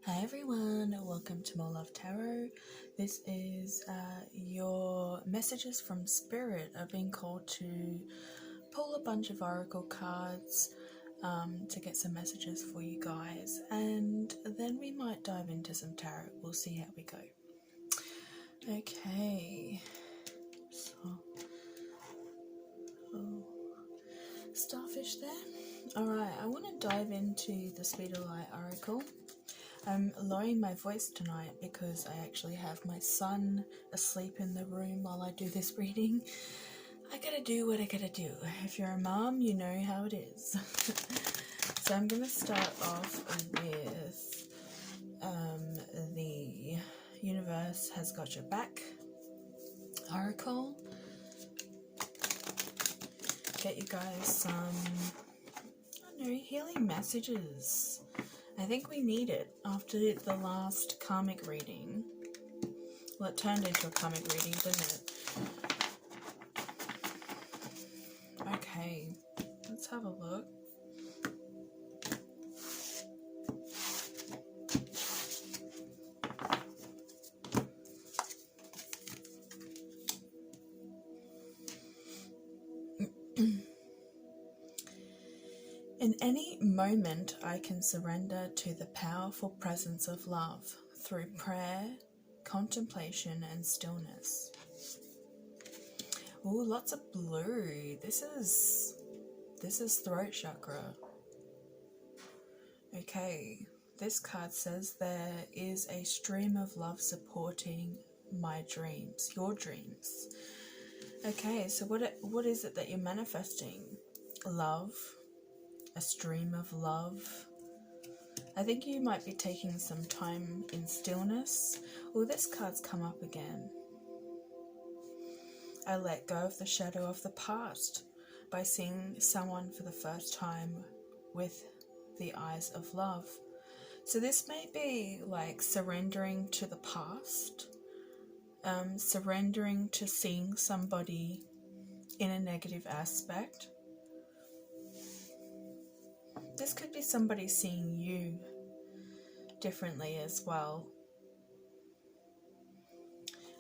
Hi everyone, welcome to More Love Tarot. This is your messages from Spirit. I've been called to pull a bunch of oracle cards to get some messages for you guys, and then we might dive into some tarot. We'll see how we go. Okay, so starfish there. Alright, I want to dive into the Speed of Light oracle. I'm lowering my voice tonight because I actually have my son asleep in the room while I do this reading. I gotta do what I gotta do. If you're a mom, you know how it is. So I'm gonna start off with the Universe Has Got Your Back oracle. Get you guys some, I don't know, healing messages. I think we need it after the last karmic reading. Well, it turned into a karmic reading, didn't it? Okay, let's have a look. In any moment, I can surrender to the powerful presence of love through prayer, contemplation, and stillness. Ooh, lots of blue. This is throat chakra. Okay, this card says there is a stream of love supporting my dreams, your dreams. Okay, so what is it that you're manifesting? Love. A stream of love. I think you might be taking some time in stillness. Oh, this card's come up again. I let go of the shadow of the past by seeing someone for the first time with the eyes of love. So this may be like surrendering to the past, surrendering to seeing somebody in a negative aspect. This could be somebody seeing you differently as well.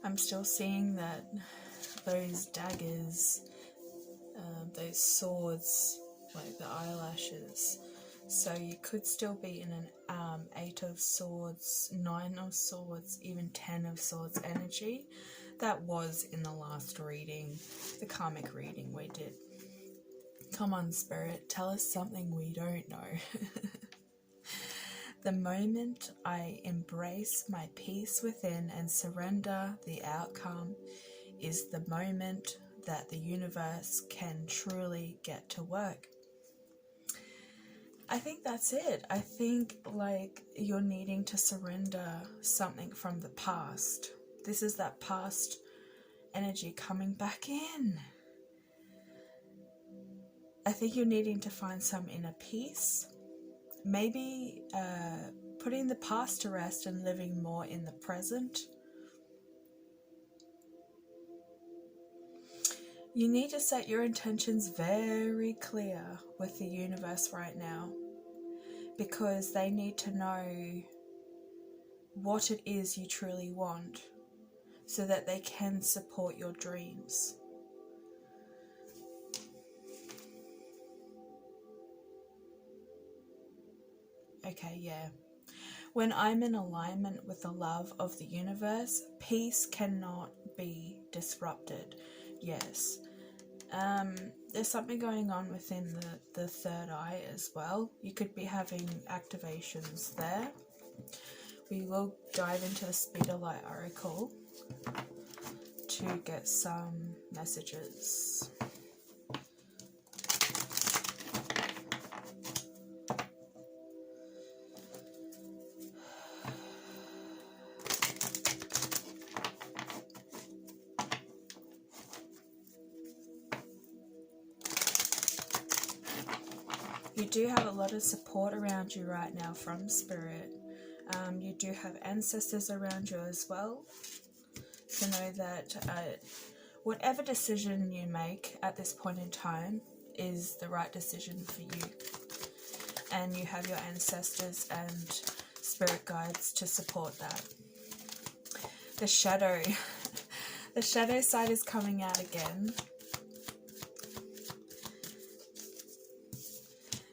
I'm still seeing that those daggers, those swords, like the eyelashes. So you could still be in an 8 of swords, 9 of swords, even 10 of swords energy. That was in the last reading, the karmic reading we did. Come on, Spirit, tell us something we don't know. The moment I embrace my peace within and surrender the outcome is the moment that the universe can truly get to work. I think that's it. I think like you're needing to surrender something from the past. This is that past energy coming back in. I think you're needing to find some inner peace, maybe putting the past to rest and living more in the present. You need to set your intentions very clear with the universe right now, because they need to know what it is you truly want so that they can support your dreams. Okay, yeah. When I'm in alignment with the love of the universe, peace cannot be disrupted. Yes. There's something going on within the third eye as well. You could be having activations there. We will dive into the Speed of Light oracle to get some messages. You do have a lot of support around you right now from Spirit. You do have ancestors around you as well. So know that whatever decision you make at this point in time is the right decision for you. And you have your ancestors and spirit guides to support that. The shadow. The shadow side is coming out again.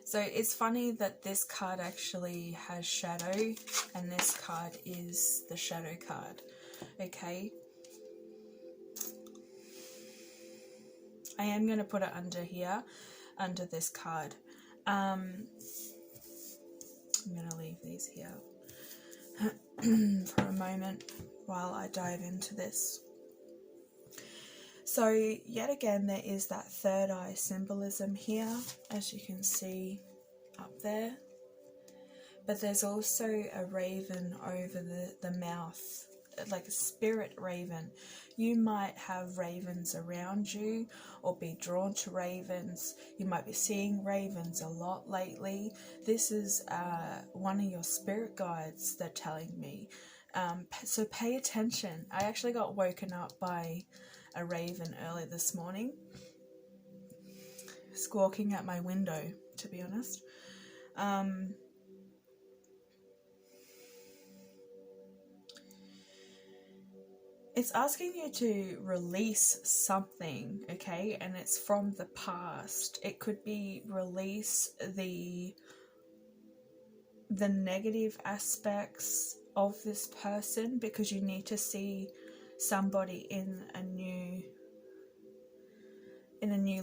So it's funny that this card actually has shadow and this card is the shadow card. Okay. I am going to put it under here, under this card. I'm going to leave these here for a moment while I dive into this. So yet again there is that third eye symbolism here, as you can see up there. But there's also a raven over the mouth, like a spirit raven. You might have ravens around you or be drawn to ravens. You might be seeing ravens a lot lately. This is one of your spirit guides, they're telling me. So pay attention. I actually got woken up by a raven early this morning, squawking at my window, to be honest. It's asking you to release something, okay? And it's from the past. It could be release the negative aspects of this person, because you need to see somebody in a new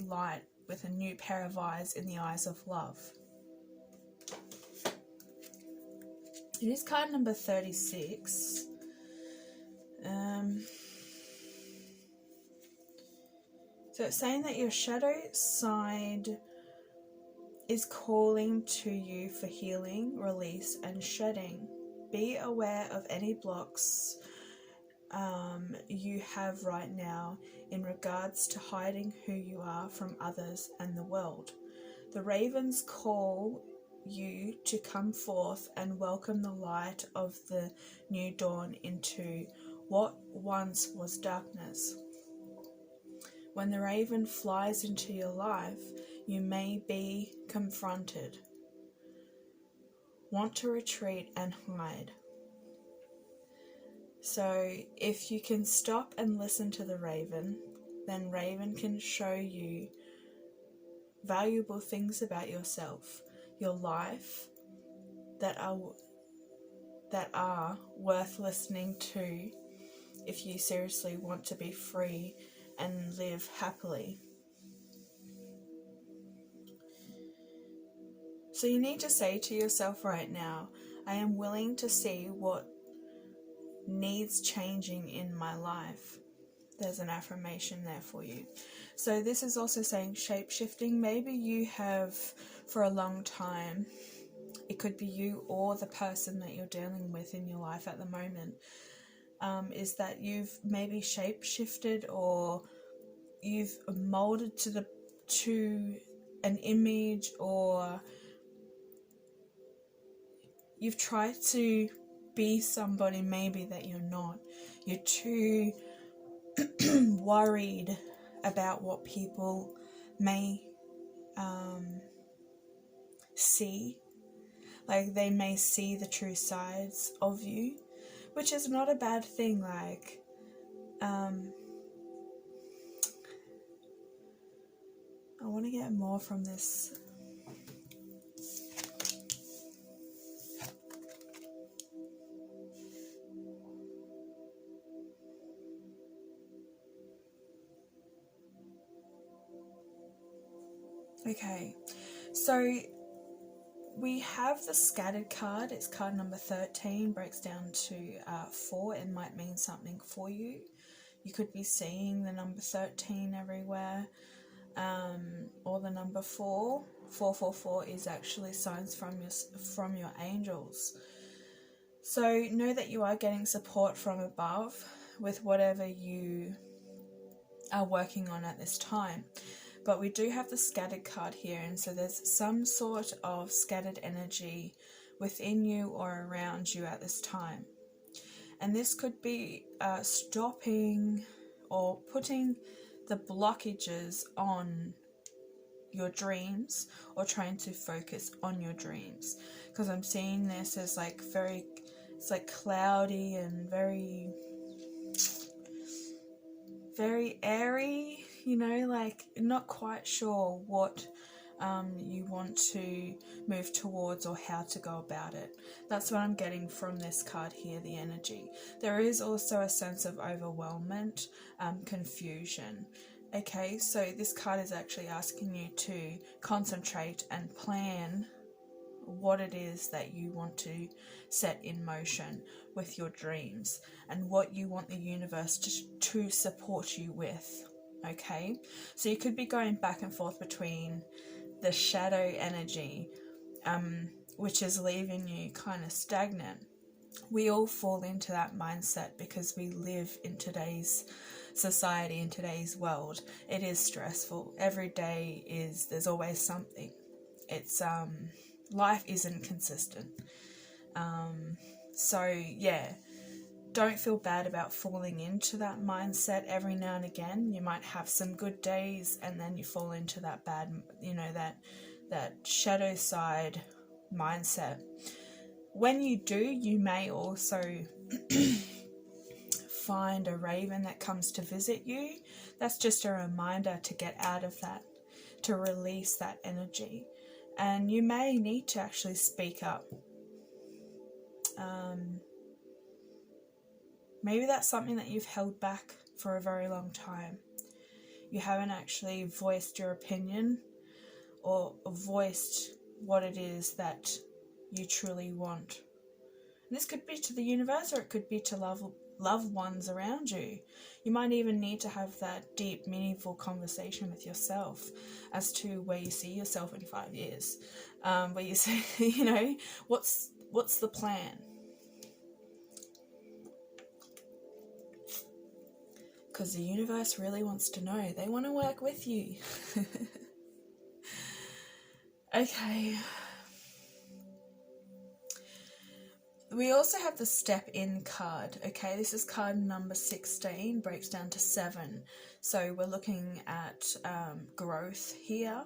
light, with a new pair of eyes, in the eyes of love. It is card number 36. So it's saying that your shadow side is calling to you for healing, release, and shedding. Be aware of any blocks you have right now in regards to hiding who you are from others and the world. The ravens call you to come forth and welcome the light of the new dawn into what once was darkness. When the raven flies into your life, you may be confronted, want to retreat and hide. So if you can stop and listen to the raven, then raven can show you valuable things about yourself, your life, that are worth listening to if you seriously want to be free and live happily. So you need to say to yourself right now, I am willing to see what needs changing in my life. There's an affirmation there for you. So this is also saying shape-shifting. Maybe you have for a long time, it could be you or the person that you're dealing with in your life at the moment, is that you've maybe shape-shifted, or you've molded to an image, or you've tried to be somebody maybe that you're not. You're too worried about what people may see. Like, they may see the true sides of you, which is not a bad thing. Like, I want to get more from this. Okay, so we have the scattered card. It's card number 13, breaks down to 4. It might mean something for you. You could be seeing the number 13 everywhere, or the number 4. 444 is actually signs from your angels. So know that you are getting support from above with whatever you are working on at this time. But we do have the scattered card here, and so there's some sort of scattered energy within you or around you at this time. And this could be stopping or putting the blockages on your dreams, or trying to focus on your dreams, because I'm seeing this as like very, it's like cloudy and very airy, you know, like not quite sure what you want to move towards or how to go about it. That's what I'm getting from this card here, the energy. There is also a sense of overwhelmment, confusion. Okay, so this card is actually asking you to concentrate and plan what it is that you want to set in motion with your dreams and what you want the universe to support you with. Okay, so you could be going back and forth between the shadow energy, which is leaving you kind of stagnant. We all fall into that mindset because we live in today's society, in today's world. It is stressful. Every day there's always something. It's life isn't consistent. So yeah, don't feel bad about falling into that mindset every now and again. You might have some good days and then you fall into that bad, you know, that shadow side mindset. When you do, you may also find a raven that comes to visit you. That's just a reminder to get out of that, to release that energy. And you may need to actually speak up. Maybe that's something that you've held back for a very long time. You haven't actually voiced your opinion or voiced what it is that you truly want. And this could be to the universe, or it could be to loved ones around you. You might even need to have that deep, meaningful conversation with yourself as to where you see yourself in 5 years. Where you say, you know, what's the plan? Because the universe really wants to know. They want to work with you. Okay. We also have the Step In card. Okay, this is card number 16, breaks down to 7. So we're looking at growth here.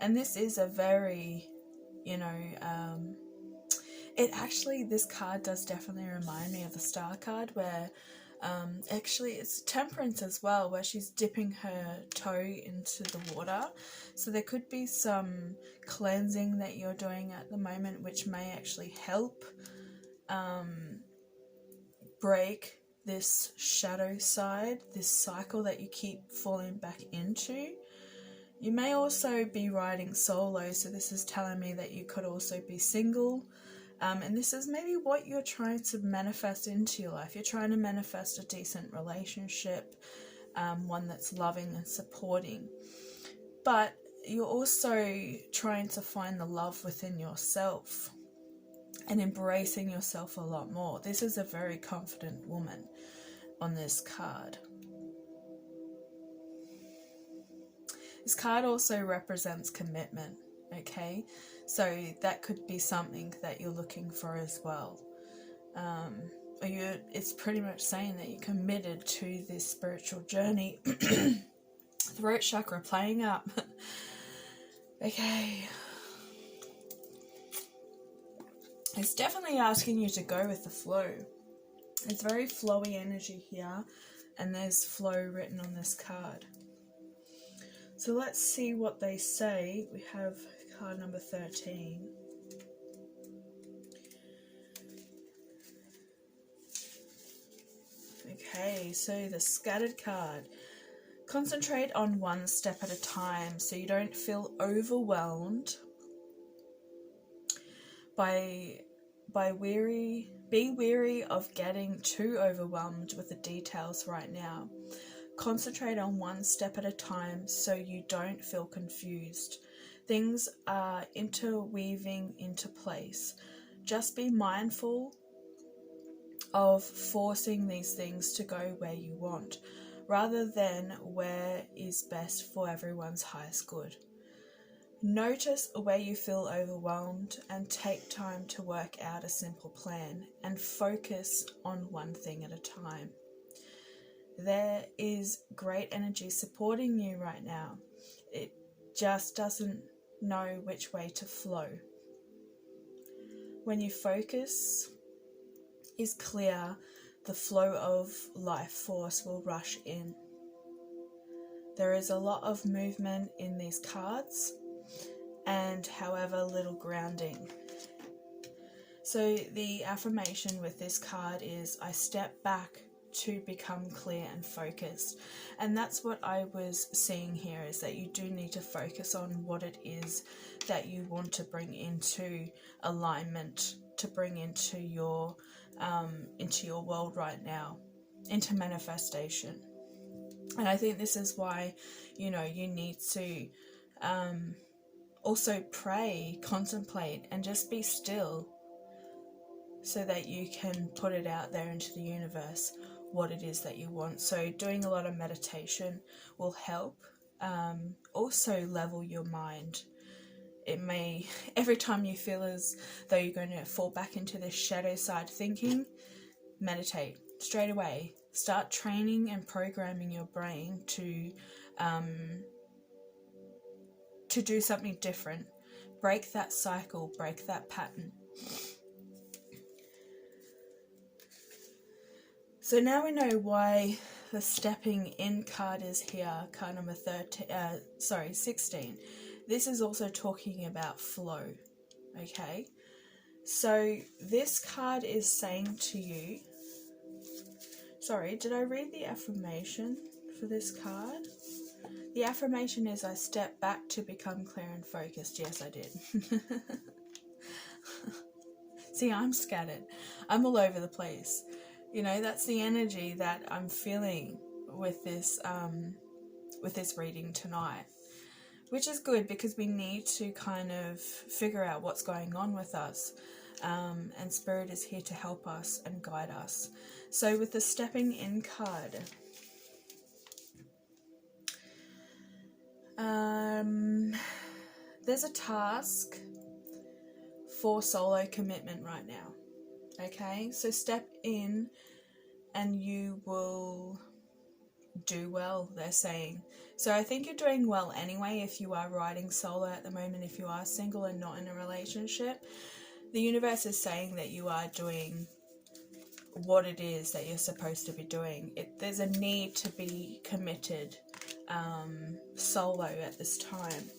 And this is a very, you know, this card does definitely remind me of the Star card, where actually it's Temperance as well, where she's dipping her toe into the water. So there could be some cleansing that you're doing at the moment, which may actually help break this shadow side, this cycle that you keep falling back into. You may also be riding solo, so this is telling me that you could also be single. And this is maybe what you're trying to manifest into your life. You're trying to manifest a decent relationship, one that's loving and supporting. But you're also trying to find the love within yourself and embracing yourself a lot more. This is a very confident woman on this card. This card also represents commitment, okay? So that could be something that you're looking for as well. It's pretty much saying that you're committed to this spiritual journey. Throat chakra playing up. Okay. It's definitely asking you to go with the flow. It's very flowy energy here, and there's flow written on this card. So let's see what they say. We have card number 13. Okay, so the Scattered card. Concentrate on one step at a time so you don't feel overwhelmed be weary of getting too overwhelmed with the details right now. Concentrate on one step at a time so you don't feel confused. Things are interweaving into place. Just be mindful of forcing these things to go where you want, rather than where is best for everyone's highest good. Notice where you feel overwhelmed and take time to work out a simple plan and focus on one thing at a time. There is great energy supporting you right now. just doesn't know which way to flow. When your focus is clear, the flow of life force will rush in. There is a lot of movement in these cards, and however little grounding. So the affirmation with this card is, I step back to become clear and focused. And that's what I was seeing here, is that you do need to focus on what it is that you want to bring into alignment, to bring into your world right now, into manifestation. And I think this is why, you need to also pray, contemplate, and just be still, so that you can put it out there into the universe, what it is that you want. So doing a lot of meditation will help. Also level your mind. It may, every time you feel as though you're going to fall back into this shadow side thinking, meditate straight away. Start training and programming your brain to do something different. Break that cycle, break that pattern. So now we know why the stepping in card is here, card number 16. This is also talking about flow, okay? So this card is saying to you, sorry, did I read the affirmation for this card? The affirmation is, I step back to become clear and focused. Yes, I did. See, I'm scattered. I'm all over the place. That's the energy that I'm feeling with this reading tonight, which is good because we need to kind of figure out what's going on with us, and Spirit is here to help us and guide us. So with the stepping in card, there's a task for solo commitment right now. Okay, so step in and you will do well, they're saying. So I think you're doing well anyway if you are riding solo at the moment, if you are single and not in a relationship. The universe is saying that you are doing what it is that you're supposed to be doing. There's a need to be committed solo at this time.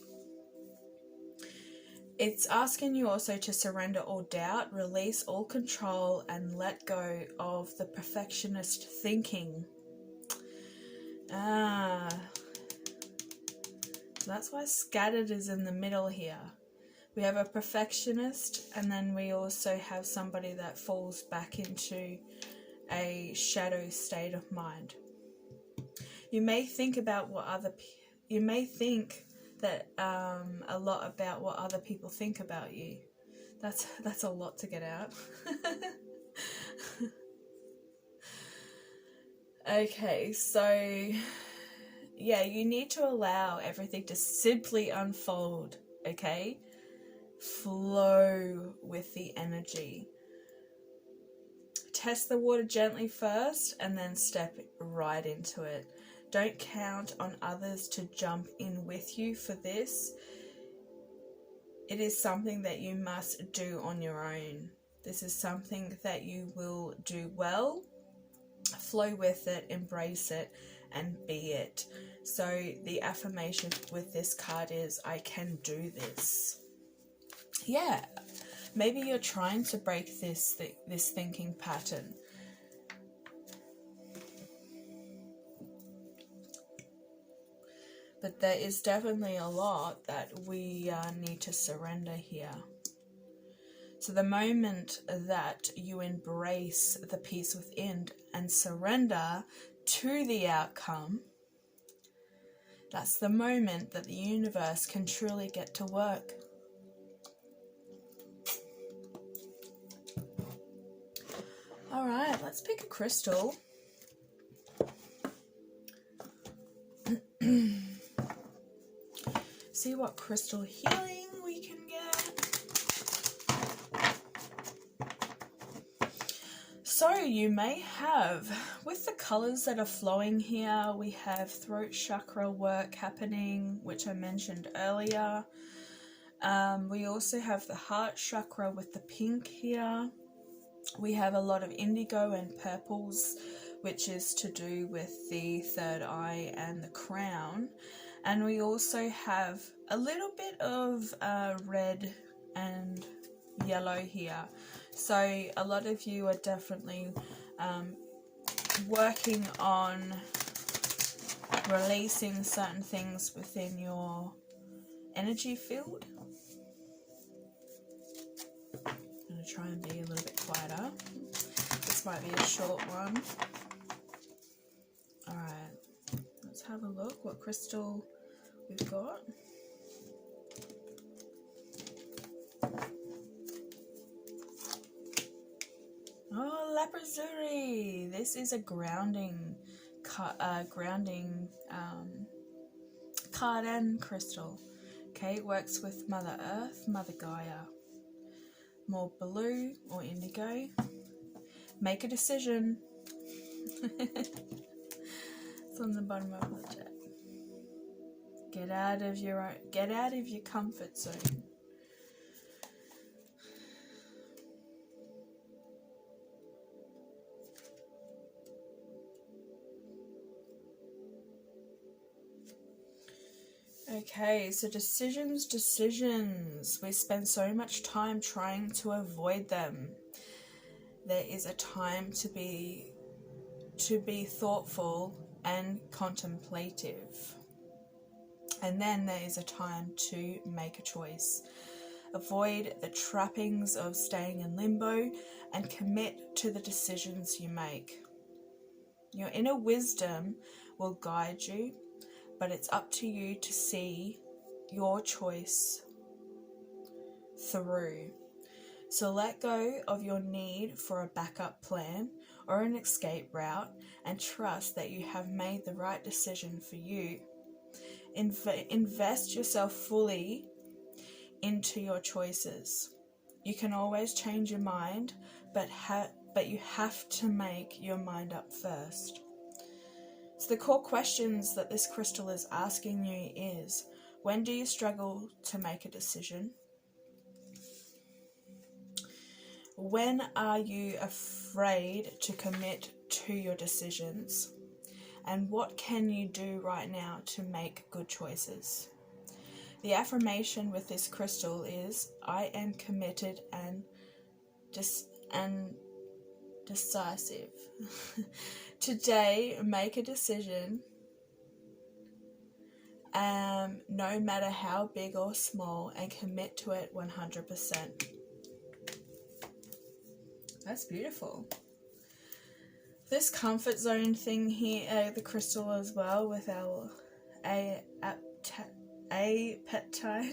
It's asking you also to surrender all doubt, release all control, and let go of the perfectionist thinking. That's why scattered is in the middle here. We have a perfectionist, and then we also have somebody that falls back into a shadow state of mind. You may think about that a lot about what other people think about you. That's a lot to get out. Okay, so yeah, you need to allow everything to simply unfold, okay? Flow with the energy. Test the water gently first and then step right into it. Don't count on others to jump in with you for this. It is something that you must do on your own. This is something that you will do well. Flow with it, embrace it, and be it. So the affirmation with this card is, I can do this. Yeah, maybe you're trying to break this thinking pattern. But there is definitely a lot that we need to surrender here. So the moment that you embrace the peace within and surrender to the outcome, that's the moment that the universe can truly get to work. All right, let's pick a crystal. See what crystal healing we can get. So you may have, with the colours that are flowing here, we have throat chakra work happening, which I mentioned earlier. We also have the heart chakra with the pink here. We have a lot of indigo and purples, which is to do with the third eye and the crown. And we also have a little bit of red and yellow here. So a lot of you are definitely working on releasing certain things within your energy field. I'm going to try and be a little bit quieter. This might be a short one. Alright, let's have a look what crystal we've got. Oh, Laprazuri! This is a grounding card and crystal. Okay, it works with Mother Earth, Mother Gaia. More blue or indigo. Make a decision. It's on the bottom of the deck. Get out of your comfort zone. Okay, so decisions. We spend so much time trying to avoid them. There is a time to be thoughtful and contemplative. And then there is a time to make a choice. Avoid the trappings of staying in limbo and commit to the decisions you make. Your inner wisdom will guide you, but it's up to you to see your choice through. So let go of your need for a backup plan or an escape route and trust that you have made the right decision for you. Invest yourself fully into your choices. You can always change your mind, but you have to make your mind up first. So the core questions that this crystal is asking you is, when do you struggle to make a decision? When are you afraid to commit to your decisions? And what can you do right now to make good choices? The affirmation with this crystal is, I am committed and decisive. Today, make a decision, no matter how big or small, and commit to it 100%. That's beautiful. This comfort zone thing here, the crystal as well, with our apatite.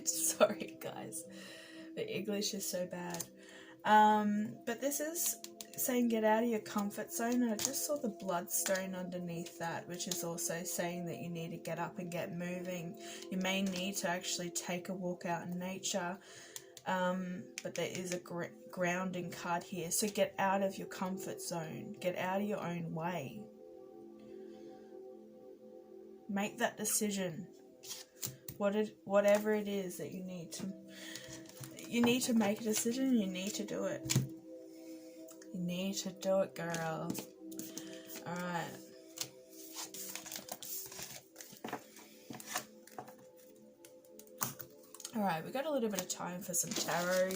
Sorry guys, the English is so bad. But this is saying get out of your comfort zone, and I just saw the bloodstone underneath that, which is also saying that you need to get up and get moving. You may need to actually take a walk out in nature, but there is a grounding card here. So get out of your comfort zone, get out of your own way, make that decision. Whatever it is that you need to make a decision. You need to do it. You need to do it, girl. Alright. Alright, we got a little bit of time for some tarot.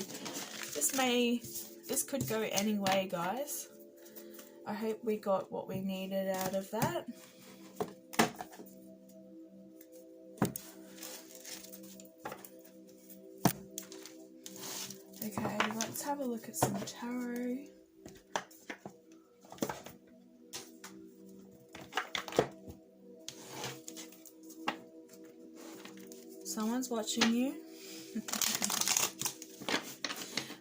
This could go any way, guys. I hope we got what we needed out of that. Okay, let's have a look at some tarot. Someone's watching you.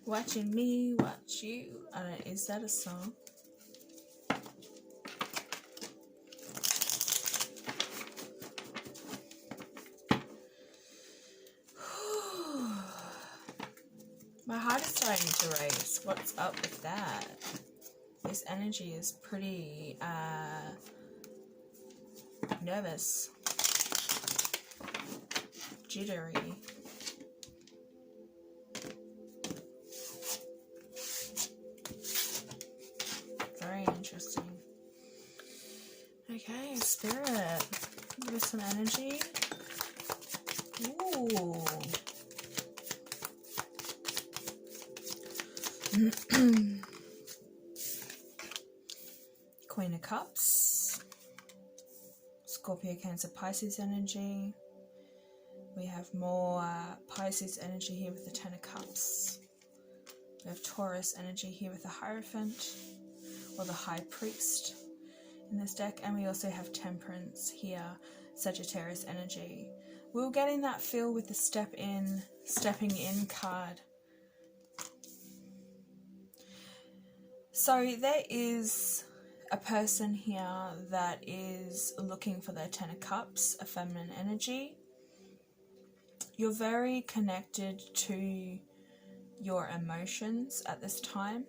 Watching me, watch you. Is that a song? My heart is starting to race. What's up with that? this energy is pretty nervous, jittery. Very interesting. Okay, Spirit, give us some energy. Ooh. Queen of Cups, Scorpio, Cancer, Pisces energy. We have more Pisces energy here with the Ten of Cups. We have Taurus energy here with the Hierophant, or the High Priest in this deck. And we also have Temperance here, Sagittarius energy. We were getting that feel with the stepping in card. So there is a person here that is looking for their Ten of Cups, a feminine energy. You're very connected to your emotions at this time.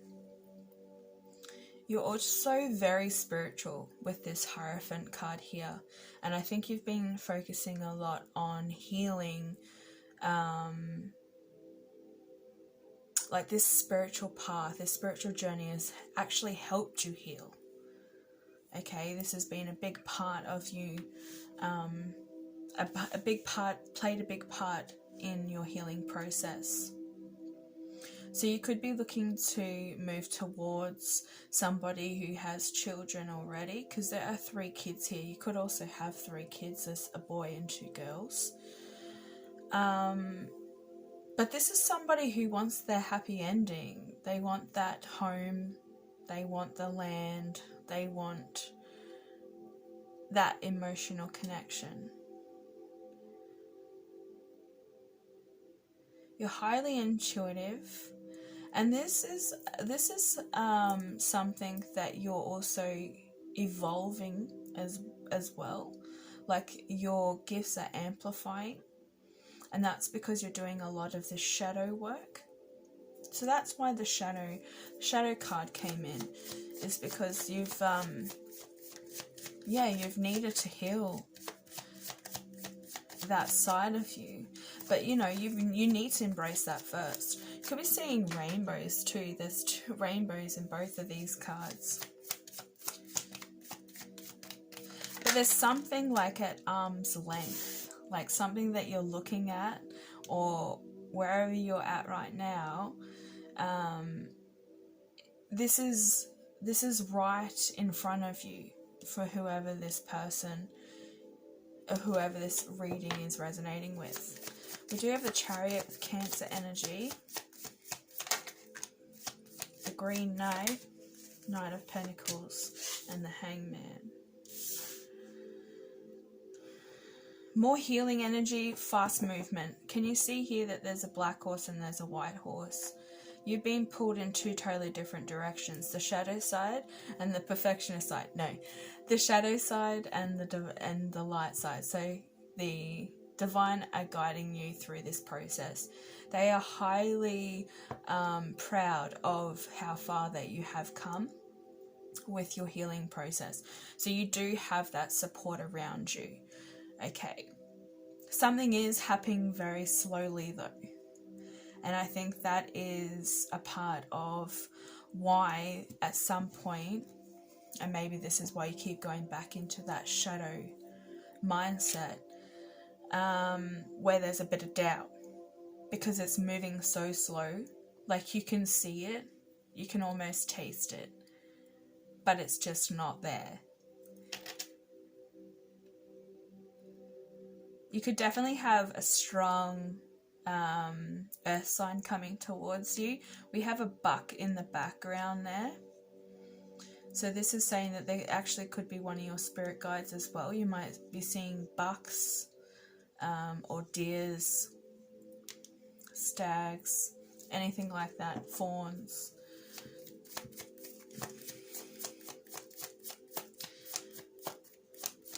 You're also very spiritual with this Hierophant card here. And I think you've been focusing a lot on healing, like this spiritual path, this spiritual journey has actually helped you heal. Okay, this has been a big part of you, played a big part in your healing process. So you could be looking to move towards somebody who has children already, because there are 3 kids here. You could also have 3 kids, there's a boy and 2 girls. But this is somebody who wants their happy ending. They want that home, they want the land, they want that emotional connection. You're highly intuitive, and this is something that you're also evolving as well. Like your gifts are amplifying, and that's because you're doing a lot of the shadow work. So that's why the shadow card came in, is because you've needed to heal that side of you. But you know, you need to embrace that first. You could be seeing rainbows too. There's 2 rainbows in both of these cards. But there's something like at arm's length, like something that you're looking at, or wherever you're at right now. This is right in front of you for whoever this person, or whoever this reading is resonating with. We do have the Chariot with Cancer energy, the Green Knight, Knight of Pentacles, and the Hangman. More healing energy, fast movement. Can you see here that there's a black horse and there's a white horse? You've been pulled in 2 totally different directions. The shadow side and the perfectionist side. No, the shadow side and the light side. So the divine are guiding you through this process. They are highly proud of how far that you have come with your healing process. So you do have that support around you. Okay. Something is happening very slowly though. And I think that is a part of why at some point, and maybe this is why you keep going back into that shadow mindset, where there's a bit of doubt, because it's moving so slow. Like you can see it, you can almost taste it, but it's just not there. You could definitely have a strong earth sign coming towards you. We have a buck in the background there. So this is saying that they actually could be one of your spirit guides as well. You might be seeing bucks or deers, stags, anything like that, fawns.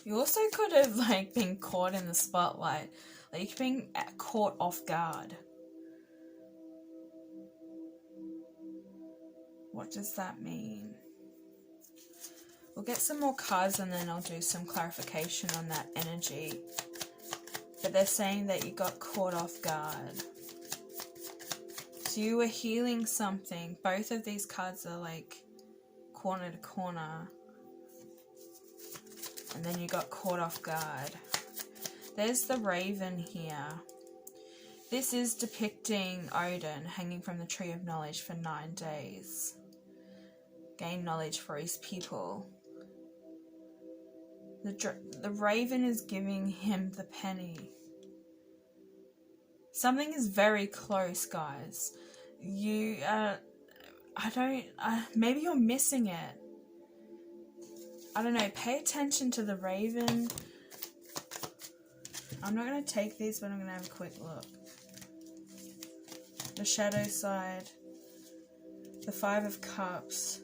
You also could have been caught in the spotlight. Like you're being caught off guard. What does that mean? We'll get some more cards and then I'll do some clarification on that energy. But they're saying that you got caught off guard. So you were healing something. Both of these cards are like corner to corner. And then you got caught off guard. There's the raven here. This is depicting Odin hanging from the Tree of Knowledge for 9 days. Gain knowledge for his people. The raven is giving him the penny. Something is very close, guys. Maybe you're missing it. I don't know, pay attention to the raven. I'm not going to take these, but I'm going to have a quick look. The shadow side, the 5 of Cups,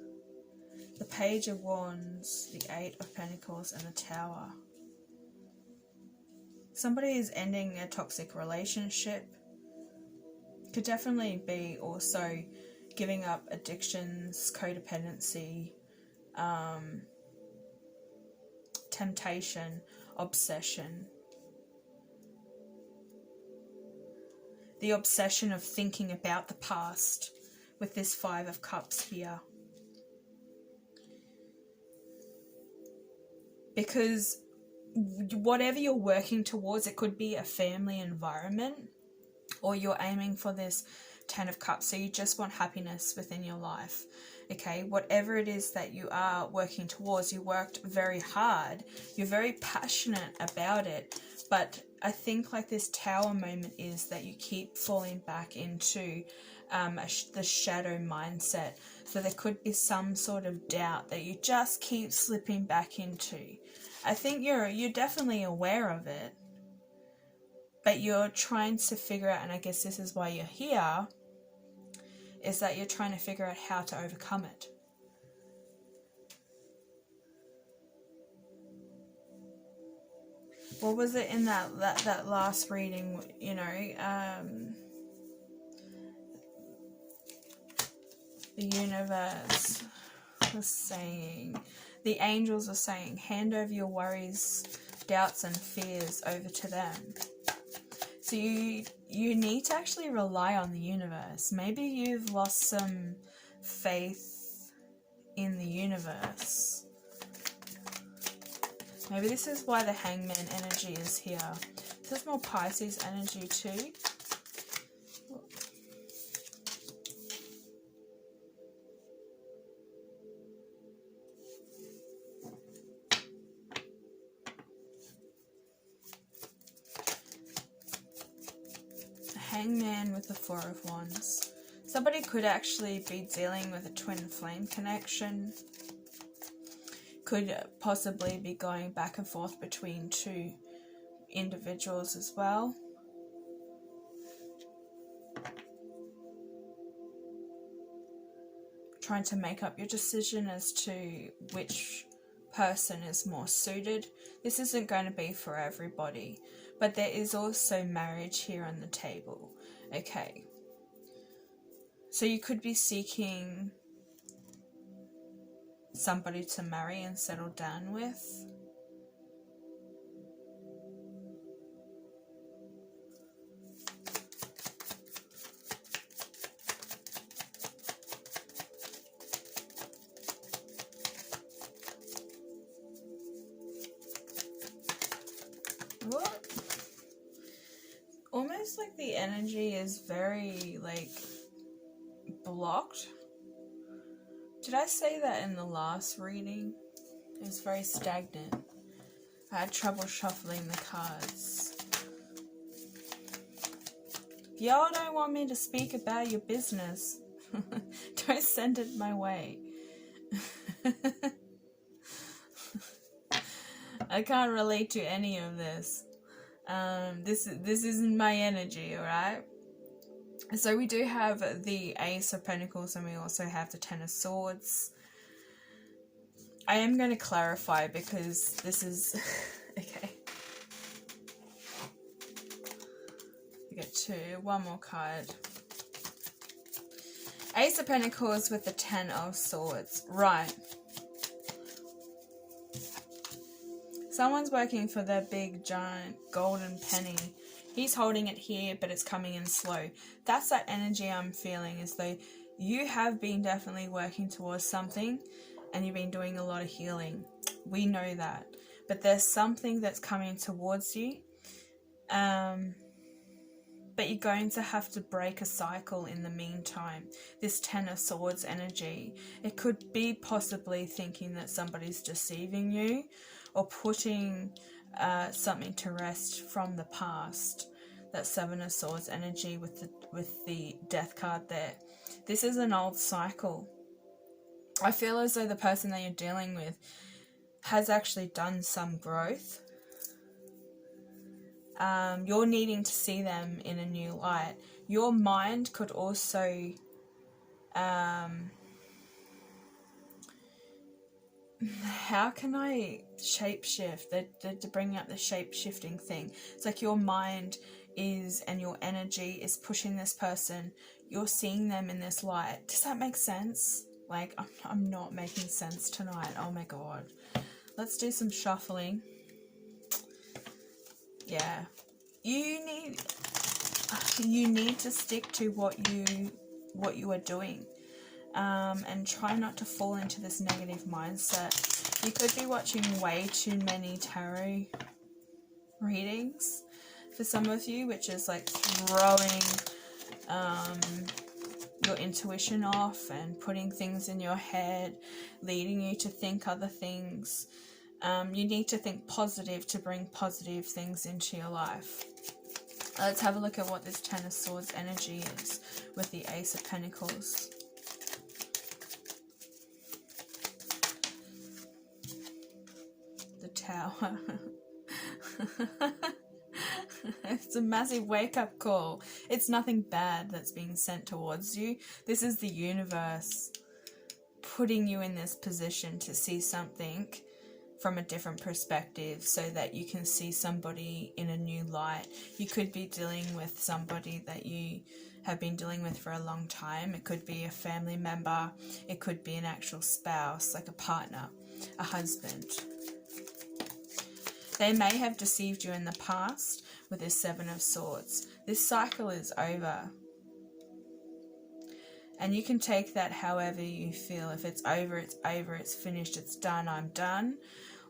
the Page of Wands, the 8 of Pentacles, and the Tower. Somebody is ending a toxic relationship. Could definitely be also giving up addictions, codependency, temptation, obsession. The obsession of thinking about the past with this 5 of Cups here. Because whatever you're working towards, it could be a family environment, or you're aiming for this 10 of Cups, so you just want happiness within your life. Okay, whatever it is that you are working towards, you worked very hard, you're very passionate about it, but I think like this Tower moment is that you keep falling back into the shadow mindset. So there could be some sort of doubt that you just keep slipping back into. I think you're definitely aware of it, but you're trying to figure out, and I guess this is why you're here, is that you're trying to figure out how to overcome it. What was it in that last reading, you know, the universe was saying, the angels are saying, hand over your worries, doubts and fears over to them. So you need to actually rely on the universe. Maybe you've lost some faith in the universe. Maybe this is why the Hangman energy is here. This is more Pisces energy too. Hangman with the 4 of Wands. Somebody could actually be dealing with a twin flame connection. Could possibly be going back and forth between 2 individuals as well. Trying to make up your decision as to which person is more suited. This isn't going to be for everybody, but there is also marriage here on the table. Okay, so you could be seeking somebody to marry and settle down with. What? Almost like the energy is very, like, blocked. Did I say that in the last reading? It was very stagnant. I had trouble shuffling the cards. If y'all don't want me to speak about your business, don't send it my way. I can't relate to any of this. This isn't my energy, alright? So we do have the Ace of Pentacles and we also have the 10 of Swords. I am going to clarify because this is... okay. We get 2. One more card. Ace of Pentacles with the 10 of Swords. Right. Someone's working for their big, giant, golden penny. He's holding it here, but it's coming in slow. That's that energy I'm feeling, as though you have been definitely working towards something and you've been doing a lot of healing. We know that. But there's something that's coming towards you. But you're going to have to break a cycle in the meantime. This Ten of Swords energy, it could be possibly thinking that somebody's deceiving you or putting something to rest from the past. That Seven of Swords energy with the Death card there. This is an old cycle. I feel as though the person that you're dealing with has actually done some growth. You're needing to see them in a new light. Your mind could also how can I shapeshift? To bring up the shape-shifting thing. It's like your mind is, and your energy is pushing this person. You're seeing them in this light. Does that make sense? Like, I'm not making sense tonight. Oh my god. Let's do some shuffling. Yeah. You need to stick to what you are doing. And try not to fall into this negative mindset. You could be watching way too many tarot readings for some of you, which is like throwing your intuition off and putting things in your head, leading you to think other things. You need to think positive to bring positive things into your life. Let's have a look at what this Ten of Swords energy is with the Ace of Pentacles. The Tower. It's a massive wake-up call. It's nothing bad that's being sent towards you. This is the universe putting you in this position to see something from a different perspective so that you can see somebody in a new light. You could be dealing with somebody that you have been dealing with for a long time. It could be a family member. It could be an actual spouse, like a partner, a husband. They may have deceived you in the past with this Seven of Swords. This cycle is over. And you can take that however you feel. If it's over, it's finished, it's done, I'm done.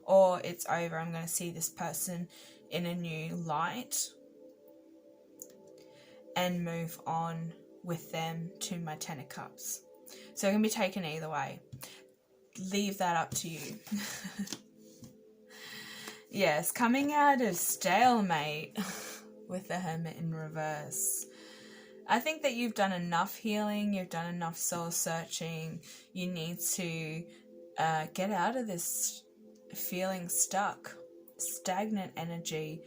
Or it's over, I'm going to see this person in a new light and move on with them to my Ten of Cups. So it can be taken either way. Leave that up to you. Yes, coming out of stalemate with the Hermit in reverse. I think that you've done enough healing, you've done enough soul searching. You need to get out of this feeling stuck, stagnant energy.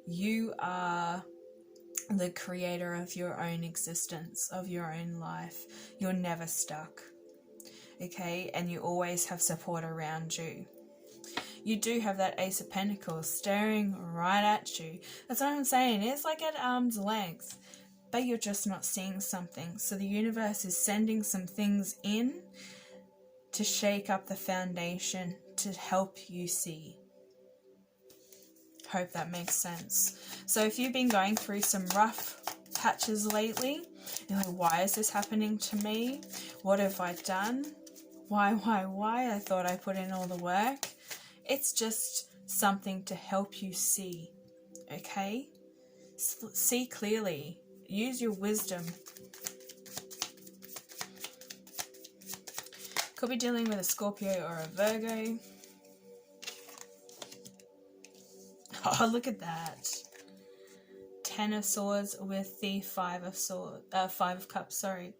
You are the creator of your own existence, of your own life. You're never stuck, okay? And you always have support around you. You do have that Ace of Pentacles staring right at you. That's what I'm saying. It's like at arm's length, but you're just not seeing something. So the universe is sending some things in to shake up the foundation to help you see. Hope that makes sense. So if you've been going through some rough patches lately, you're like, why is this happening to me? What have I done? Why? I thought I put in all the work. It's just something to help you see, okay? See clearly. Use your wisdom. Could be dealing with a Scorpio or a Virgo. Oh, look at that. Ten of Swords with the Five of Cups, sorry.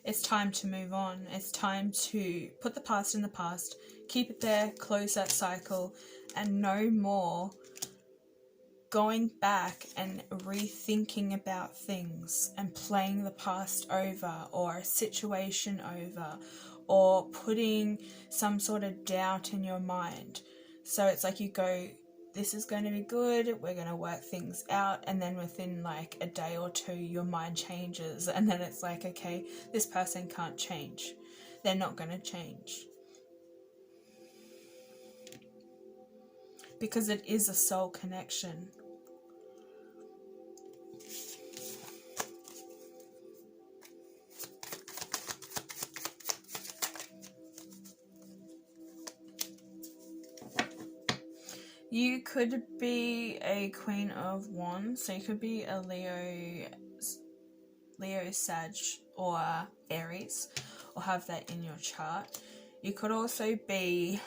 It's time to move on. It's time to put the past in the past, keep it there, close that cycle, and no more going back and rethinking about things and playing the past over or a situation over or putting some sort of doubt in your mind. So it's like you go, this is going to be good, we're going to work things out, and then within like a day or two your mind changes, and then it's like, okay, this person can't change, they're not going to change. because it is a soul connection. You could be a Queen of Wands, so you could be a Leo, Sag, or Aries, or have that in your chart. You could also be...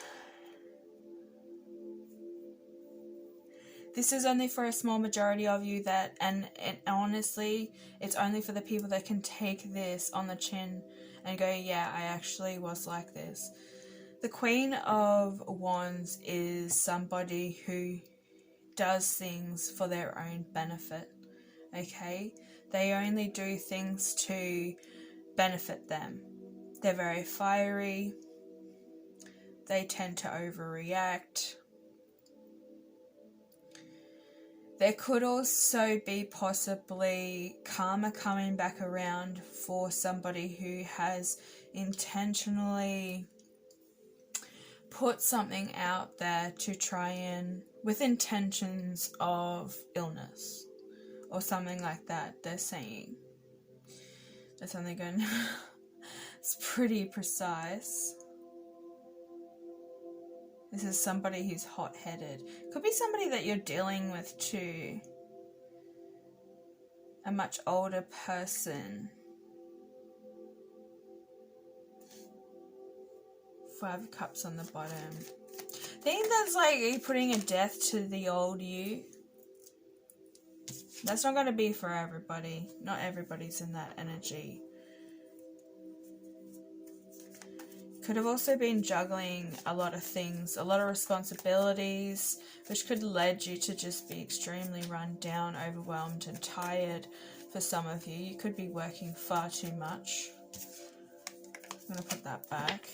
This is only for a small majority of you that, and honestly, it's only for the people that can take this on the chin and go, yeah, I actually was like this. The Queen of Wands is somebody who does things for their own benefit, okay? They only do things to benefit them. They're very fiery. They tend to overreact. There could also be possibly karma coming back around for somebody who has intentionally put something out there to try and, with intentions of illness or something like that. They're saying that's something going. It's pretty precise. This is somebody who's hot-headed. Could be somebody that you're dealing with too. A much older person. 5 of Cups on the bottom. I think that's like you putting a death to the old you. That's not going to be for everybody. Not everybody's in that energy. Could have also been juggling a lot of things, a lot of responsibilities, which could lead you to just be extremely run down, overwhelmed and tired for some of you. You could be working far too much. I'm going to put that back.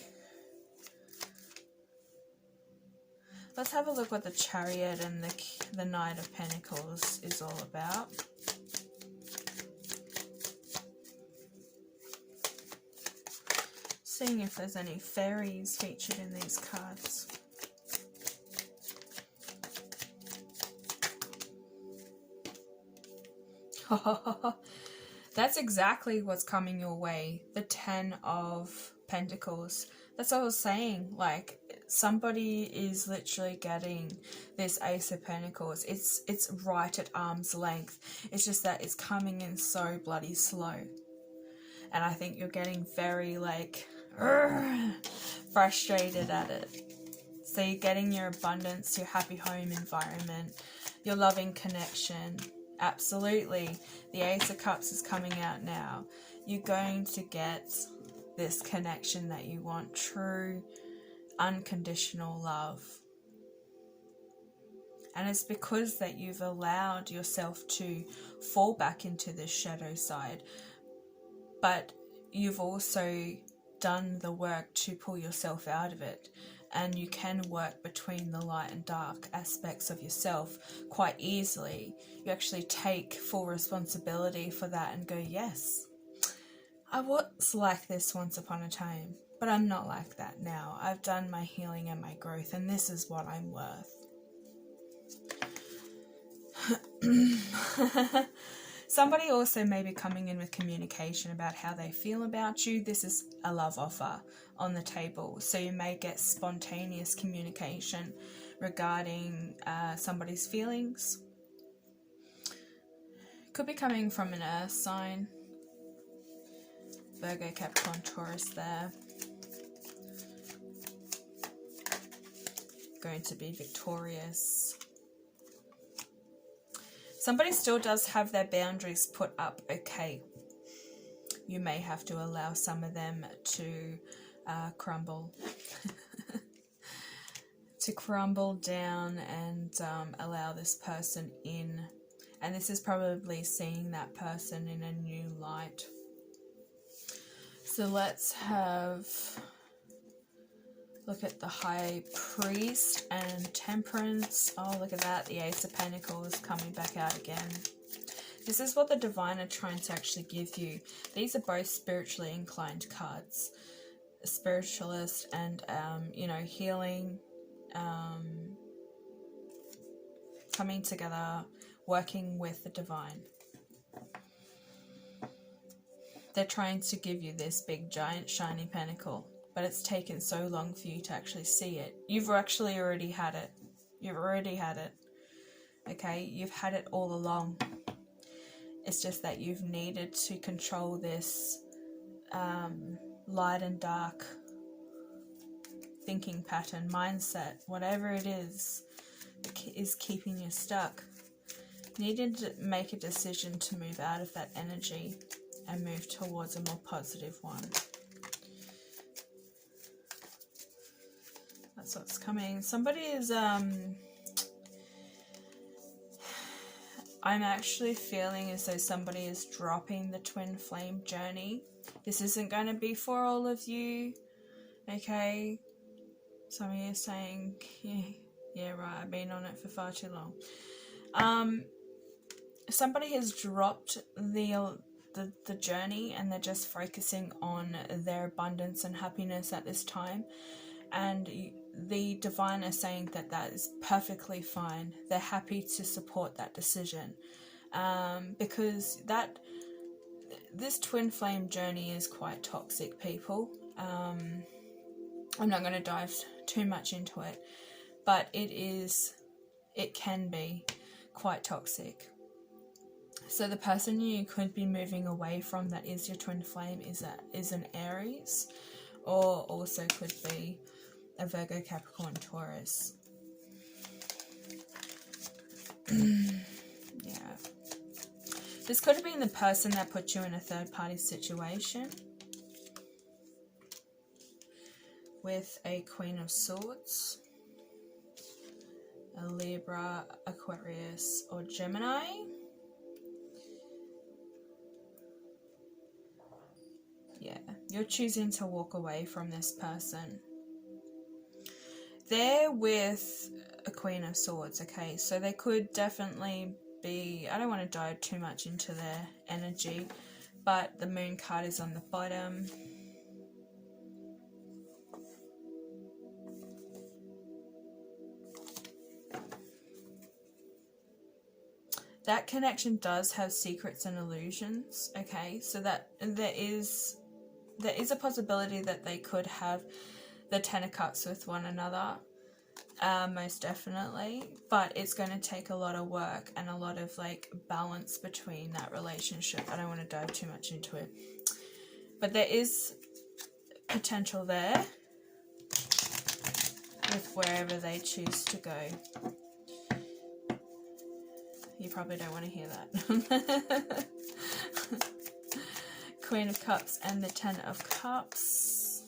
Let's have a look what the Chariot and the Knight of Pentacles is all about. Seeing if there's any fairies featured in these cards. That's exactly what's coming your way. The 10 of Pentacles. That's what I was saying. Like, somebody is literally getting this Ace of Pentacles. It's right at arm's length. It's just that it's coming in so bloody slow. And I think you're getting very, like, frustrated at it. So you're getting your abundance, your happy home environment, your loving connection. Absolutely. The Ace of Cups is coming out now. You're going to get this connection that you want. True, unconditional love. And it's because that you've allowed yourself to fall back into this shadow side. But you've also done the work to pull yourself out of it. And you can work between the light and dark aspects of yourself quite easily. You actually take full responsibility for that and go, yes, I was like this once upon a time, but I'm not like that now. I've done my healing and my growth, and this is what I'm worth. Somebody also may be coming in with communication about how they feel about you. This is a love offer on the table. So you may get spontaneous communication regarding somebody's feelings. Could be coming from an earth sign. Virgo, Capricorn, Taurus there. Going to be victorious. Somebody still does have their boundaries put up, okay. You may have to allow some of them to crumble. To crumble down and allow this person in. And this is probably seeing that person in a new light. So let's have look at the High Priest and Temperance. Oh, look at that. The Ace of Pentacles coming back out again. This is what the Divine are trying to actually give you. These are both spiritually inclined cards. A spiritualist and, you know, healing. coming together, working with the divine. They're trying to give you this big, giant, shiny pentacle, but it's taken so long for you to actually see it. You've actually already had it. You've already had it. Okay? You've had it all along. It's just that you've needed to control this light and dark thinking pattern, mindset, whatever it is keeping you stuck. You needed to make a decision to move out of that energy and move towards a more positive one. That's what's coming. Somebody is, I'm actually feeling as though somebody is dropping the twin flame journey. This isn't going to be for all of you, okay? Some of you are saying, yeah, right, I've been on it for far too long. Somebody has dropped the journey and they're just focusing on their abundance and happiness at this time, and the divine are saying that that is perfectly fine. They're happy to support that decision, because this twin flame journey is quite toxic, people. I'm not going to dive too much into it, but it can be quite toxic. So the person you could be moving away from that is your twin flame is an Aries, or also could be a Virgo, Capricorn, Taurus. Yeah. This could have been the person that put you in a third party situation with a Queen of Swords, a Libra, Aquarius, or Gemini. Yeah, you're choosing to walk away from this person. They're with a Queen of Swords, okay? So they could definitely be, I don't want to dive too much into their energy, but the Moon card is on the bottom. That connection does have secrets and illusions, okay? So that there is a possibility that they could have the Ten of Cups with one another, most definitely, but it's going to take a lot of work and a lot of like balance between that relationship. I don't want to dive too much into it, but there is potential there with wherever they choose to go. You probably don't want to hear that. Queen of Cups and the Ten of Cups.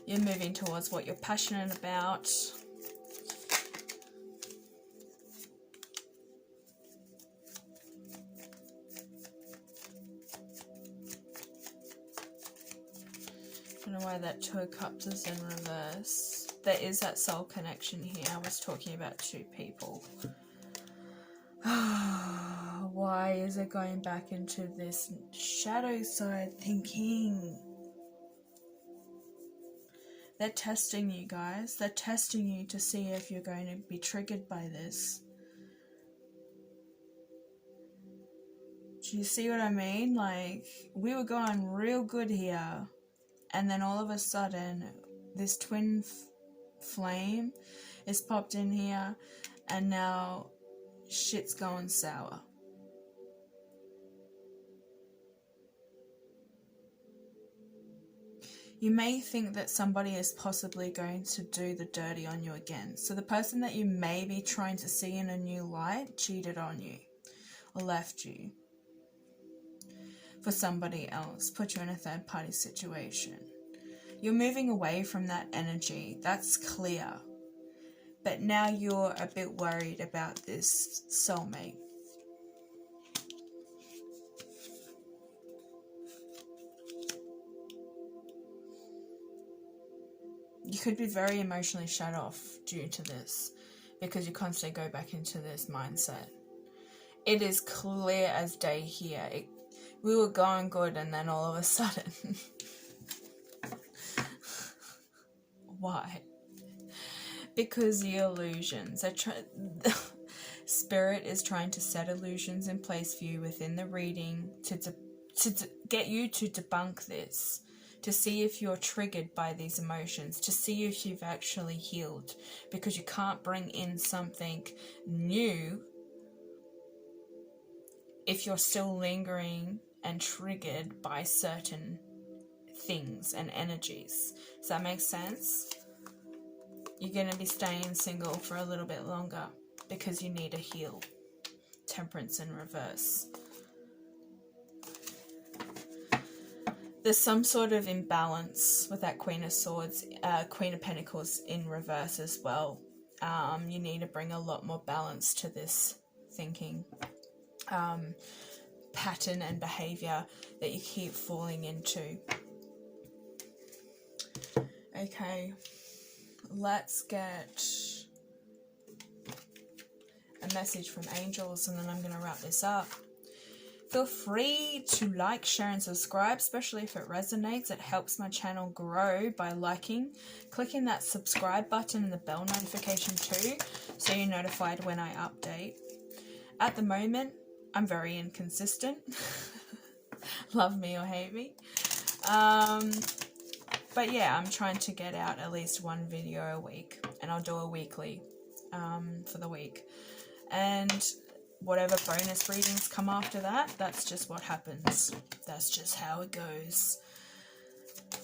You're moving towards what you're passionate about. I don't know why that Two of Cups is in reverse. There is that soul connection here. I was talking about two people. Why is it going back into this shadow side thinking? They're testing you, guys. They're testing you to see if you're going to be triggered by this. Do you see what I mean? Like, we were going real good here, and then all of a sudden, this twin flame is popped in here, and now shit's going sour. You may think that somebody is possibly going to do the dirty on you again. So the person that you may be trying to see in a new light cheated on you or left you for somebody else, put you in a third party situation. You're moving away from that energy. That's clear. But now you're a bit worried about this soulmate. You could be very emotionally shut off due to this because you constantly go back into this mindset. It is clear as day here. We were going good and then all of a sudden... Why? Because the illusions are Spirit is trying to set illusions in place for you within the reading to get you to debunk this, to see if you're triggered by these emotions, to see if you've actually healed, because you can't bring in something new if you're still lingering and triggered by certain things and energies. Does that make sense? You're going to be staying single for a little bit longer because you need to heal. Temperance in reverse. There's some sort of imbalance with that Queen of Swords, Queen of Pentacles in reverse as well. You need to bring a lot more balance to this thinking pattern and behavior that you keep falling into. Okay, let's get a message from angels and then I'm going to wrap this up. Feel free to like, share and subscribe, especially if it resonates. It helps my channel grow by liking, clicking that subscribe button and the bell notification too, so you're notified when I update. At the moment, I'm very inconsistent. Love me or hate me. But yeah, I'm trying to get out at least one video a week, and I'll do a weekly for the week. And whatever bonus readings come after that, that's just what happens. That's just how it goes.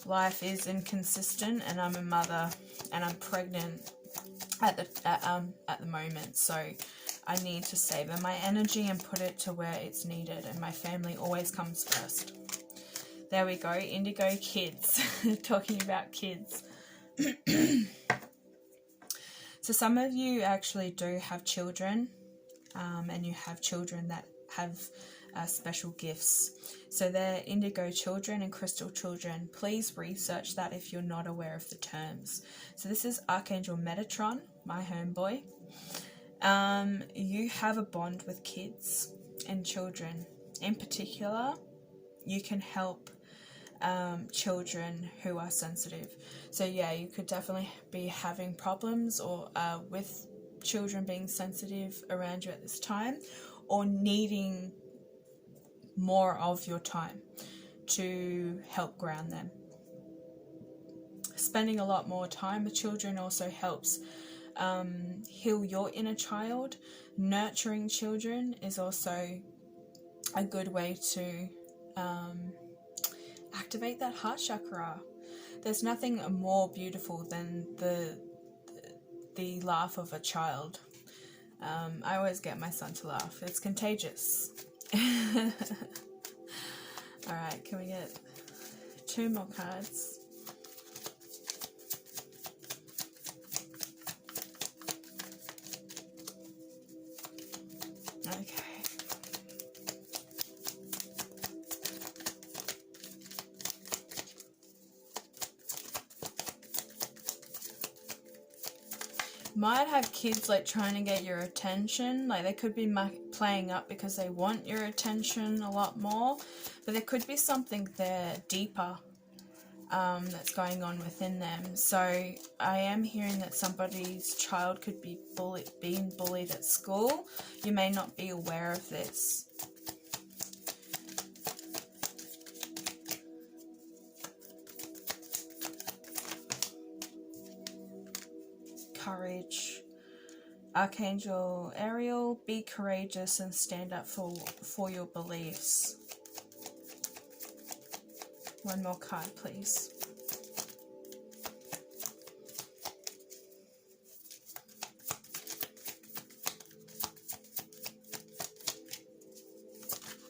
Life is inconsistent, and I'm a mother, and I'm pregnant at the moment, so I need to savor my energy and put it to where it's needed, and my family always comes first. There we go, Indigo kids, talking about kids. So some of you actually do have children, and you have children that have special gifts. So they're indigo children and crystal children. Please research that if you're not aware of the terms. So this is Archangel Metatron, my homeboy. You have a bond with kids and children. In particular, you can help children who are sensitive. So yeah, you could definitely be having problems or with children being sensitive around you at this time, or needing more of your time to help ground them. Spending a lot more time with children also helps heal your inner child. Nurturing children is also a good way to activate that heart chakra. There's nothing more beautiful than the laugh of a child. I always get my son to laugh. It's contagious. Alright, can we get 2 more cards? Okay. Might have kids like trying to get your attention, like they could be playing up because they want your attention a lot more, but there could be something there deeper that's going on within them. So I am hearing that somebody's child could be being bullied at school. You may not be aware of this. Courage. Archangel Gabriel, be courageous and stand up for your beliefs. One more card, please.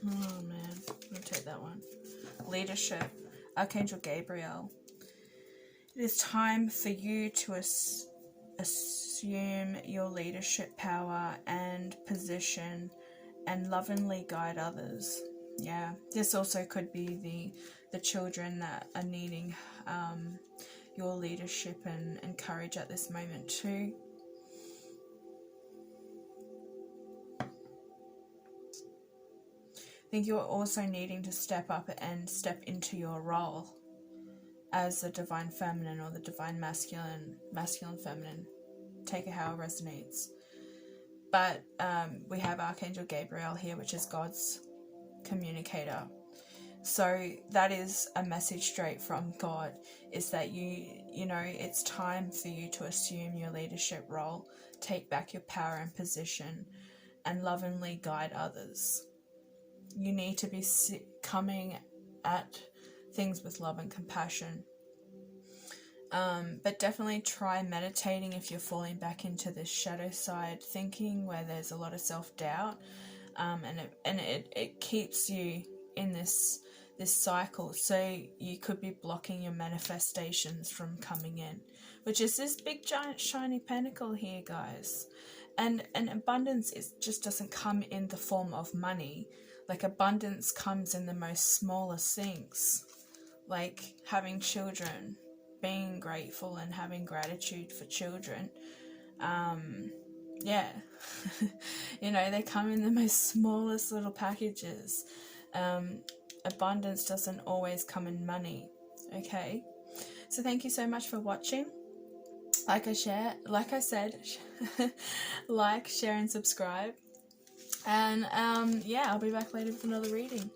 Oh man, let me take that one. Leadership. Archangel Gabriel. It is time for you to assume your leadership power and position and lovingly guide others. Yeah, this also could be the children that are needing your leadership and courage at this moment too. I think you're also needing to step up and step into your role as the divine feminine or the divine masculine feminine. take it how it resonates. But we have Archangel Gabriel here, which is God's communicator. So that is a message straight from God, is that you know, it's time for you to assume your leadership role, take back your power and position, and lovingly guide others. You need to be coming at things with love and compassion. But definitely try meditating if you're falling back into this shadow side thinking where there's a lot of self-doubt, and it keeps you in this cycle. So you could be blocking your manifestations from coming in, which is this big giant shiny pentacle here, guys. And abundance just doesn't come in the form of money. Like, abundance comes in the most smallest things, like having children, being grateful and having gratitude for children. Yeah. You know, they come in the most smallest little packages. Abundance doesn't always come in money. Okay, so thank you so much for watching. Like I said, like, share and subscribe, and yeah, I'll be back later with another reading.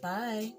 Bye.